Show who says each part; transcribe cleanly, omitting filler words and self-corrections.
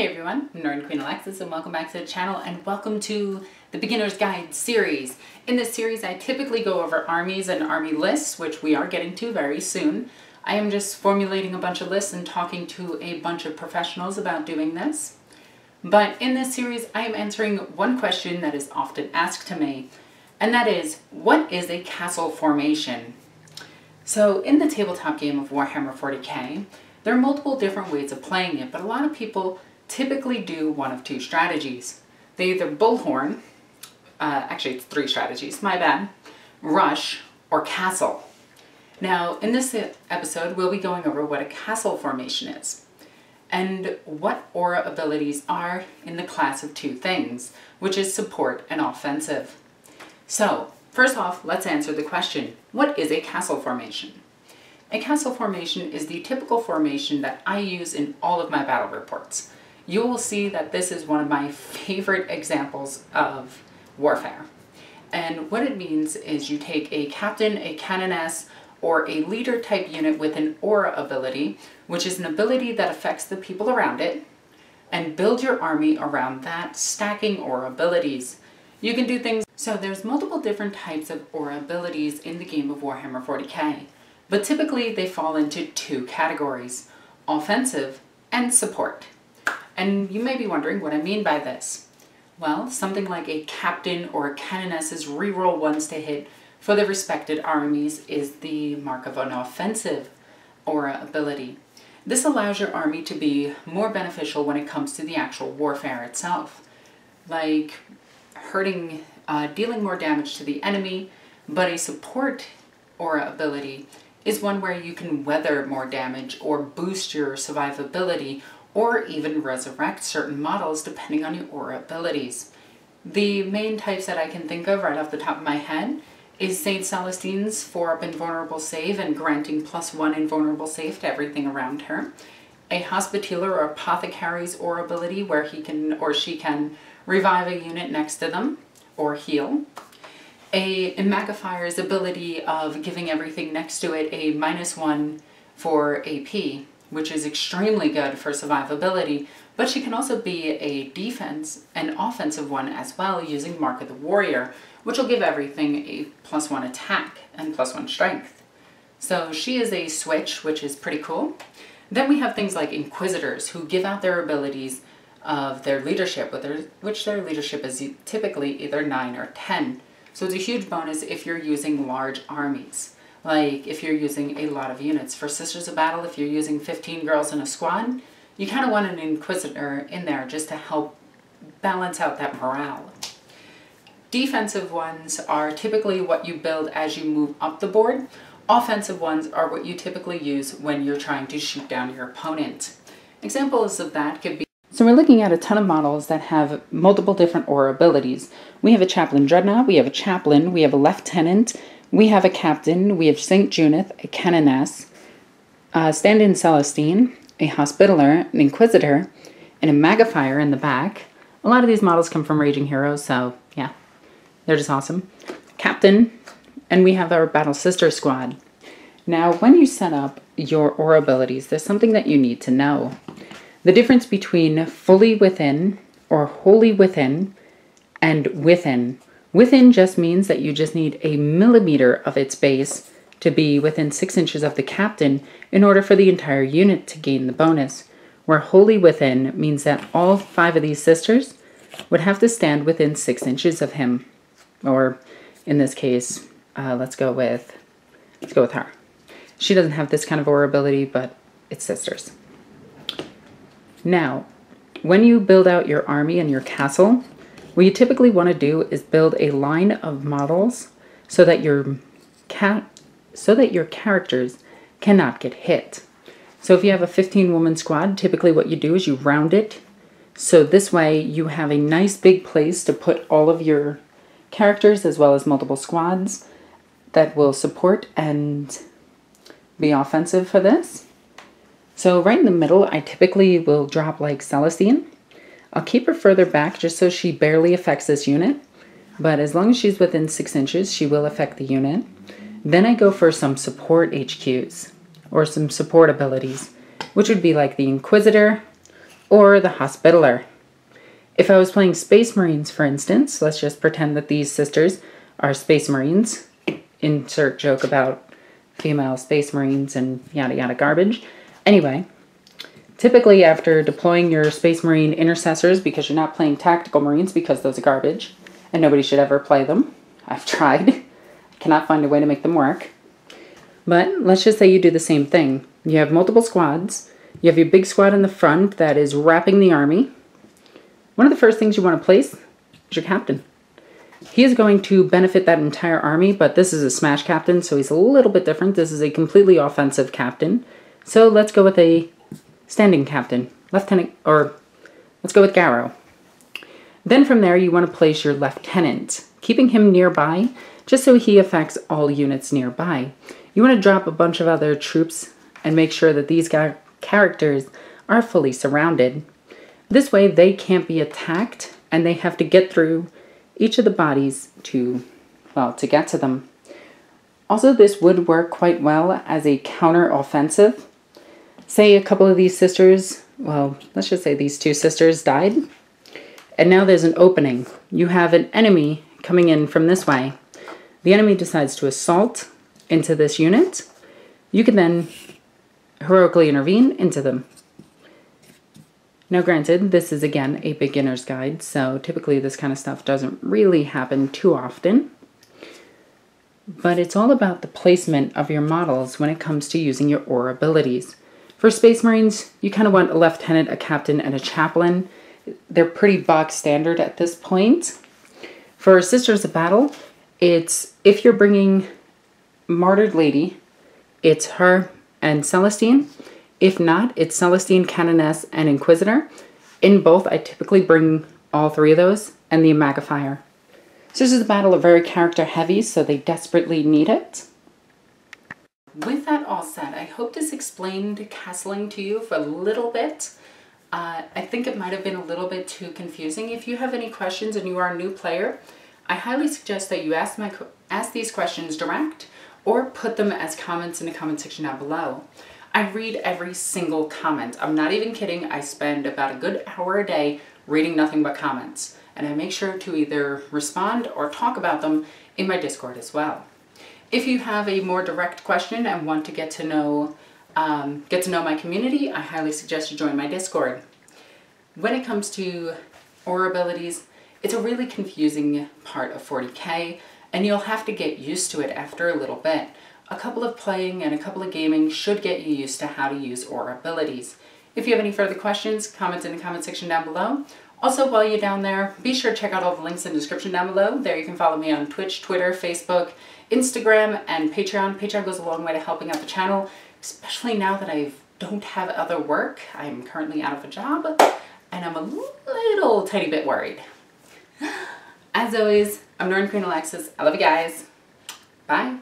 Speaker 1: Hey everyone, I'm NornQueenAlexis and welcome back to the channel and welcome to the Beginner's Guide series. In this series I typically go over armies and army lists, which we are getting to very soon. I am just formulating a bunch of lists and talking to a bunch of professionals about doing this. But in this series I am answering one question that is often asked to me, and that is, what is a castle formation? So in the tabletop game of Warhammer 40k, there are multiple different ways of playing it, but a lot of people typically do one of two strategies. They either bullhorn, actually it's three strategies, my bad, rush, or castle. Now in this episode we'll be going over what a castle formation is and what aura abilities are in the class of two things, which is support and offensive. So first off, let's answer the question, what is a castle formation? A castle formation is the typical formation that I use in all of my battle reports. You will see that this is one of my favorite examples of warfare. And what it means is you take a captain, a canoness, or a leader type unit with an aura ability, which is an ability that affects the people around it, and build your army around that, stacking aura abilities. You can do things, so there's multiple different types of aura abilities in the game of Warhammer 40k, but typically they fall into two categories, offensive and support. And you may be wondering what I mean by this. Well, something like a captain or a canoness's reroll ones to hit for the respected armies is the mark of an offensive aura ability. This allows your army to be more beneficial when it comes to the actual warfare itself, like hurting, dealing more damage to the enemy, but a support aura ability is one where you can weather more damage or boost your survivability or even resurrect certain models depending on your aura abilities. The main types that I can think of right off the top of my head is Saint Celestine's 4-up invulnerable save and granting +1 invulnerable save to everything around her. A Hospitaller or Apothecary's aura ability where he can or she can revive a unit next to them or heal. A Magifier's ability of giving everything next to it a -1 for AP, which is extremely good for survivability, but she can also be a defense and offensive one as well using Mark of the Warrior, which will give everything a +1 attack and +1 strength. So she is a switch, which is pretty cool. Then we have things like Inquisitors, who give out their abilities of their leadership, which their leadership is typically either 9 or 10. So it's a huge bonus if you're using large armies. Like if you're using a lot of units. For Sisters of Battle, if you're using 15 girls in a squad, you kind of want an Inquisitor in there just to help balance out that morale. Defensive ones are typically what you build as you move up the board. Offensive ones are what you typically use when you're trying to shoot down your opponent. Examples of that could be, so we're looking at a ton of models that have multiple different aura abilities. We have a Chaplain Dreadnought, we have a Chaplain, we have a Lieutenant, we have a Captain, we have St. Junith, a Canoness, Stand-in Celestine, a Hospitaller, an Inquisitor, and a Magifier in the back. A lot of these models come from Raging Heroes, so yeah, they're just awesome. Captain, and we have our Battle Sister Squad. Now, when you set up your aura abilities, there's something that you need to know. The difference between fully within, or wholly within, and within. Within just means that you just need a millimeter of its base to be within 6 inches of the captain in order for the entire unit to gain the bonus, where wholly within means that all 5 of these sisters would have to stand within 6 inches of him. Or in this case, let's go with her. She doesn't have this kind of aura ability, but it's sisters. Now, when you build out your army and your castle, what you typically want to do is build a line of models so that your characters cannot get hit. So if you have a 15-woman squad, typically what you do is you round it. So this way you have a nice big place to put all of your characters as well as multiple squads that will support and be offensive for this. So right in the middle, I typically will drop like Celestine. I'll keep her further back just so she barely affects this unit, but as long as she's within 6 inches, she will affect the unit. Then I go for some support HQs, or some support abilities, which would be like the Inquisitor, or the Hospitaller. If I was playing Space Marines, for instance, let's just pretend that these sisters are Space Marines. Insert joke about female Space Marines and yada yada garbage. Anyway, typically after deploying your Space Marine intercessors, because you're not playing Tactical Marines because those are garbage, and nobody should ever play them. I've tried. I cannot find a way to make them work. But let's just say you do the same thing. You have multiple squads. You have your big squad in the front that is wrapping the army. One of the first things you want to place is your captain. He is going to benefit that entire army, but this is a smash captain, so he's a little bit different. This is a completely offensive captain. So let's go with a standing captain, lieutenant, or let's go with Garrow. Then from there, you want to place your lieutenant, keeping him nearby, just so he affects all units nearby. You want to drop a bunch of other troops and make sure that these characters are fully surrounded. This way they can't be attacked and they have to get through each of the bodies to get to them. Also, this would work quite well as a counter-offensive. Say a couple of these sisters, well, let's just say these two sisters died, and now there's an opening. You have an enemy coming in from this way. The enemy decides to assault into this unit. You can then heroically intervene into them. Now granted, this is again a beginner's guide, so typically this kind of stuff doesn't really happen too often. But it's all about the placement of your models when it comes to using your aura abilities. For Space Marines, you kind of want a lieutenant, a captain, and a chaplain. They're pretty box standard at this point. For Sisters of Battle, it's, if you're bringing Martyred Lady, it's her and Celestine. If not, it's Celestine, Canoness, and Inquisitor. In both, I typically bring all three of those, and the Magifier. Sisters of Battle are very character heavy, so they desperately need it. With that all said, I hope this explained castling to you for a little bit. I think it might have been a little bit too confusing. If you have any questions and you are a new player, I highly suggest that you ask these questions direct or put them as comments in the comment section down below. I read every single comment. I'm not even kidding. I spend about a good hour a day reading nothing but comments. And I make sure to either respond or talk about them in my Discord as well. If you have a more direct question and want to get to know my community, I highly suggest you join my Discord. When it comes to aura abilities, it's a really confusing part of 40k, and you'll have to get used to it after a little bit. A couple of playing and a couple of gaming should get you used to how to use aura abilities. If you have any further questions, comment in the comment section down below. Also, while you're down there, be sure to check out all the links in the description down below. There you can follow me on Twitch, Twitter, Facebook, Instagram, and Patreon. Patreon goes a long way to helping out the channel, especially now that I don't have other work. I'm currently out of a job, and I'm a little tiny bit worried. As always, I'm NornQueenAlexis. I love you guys. Bye.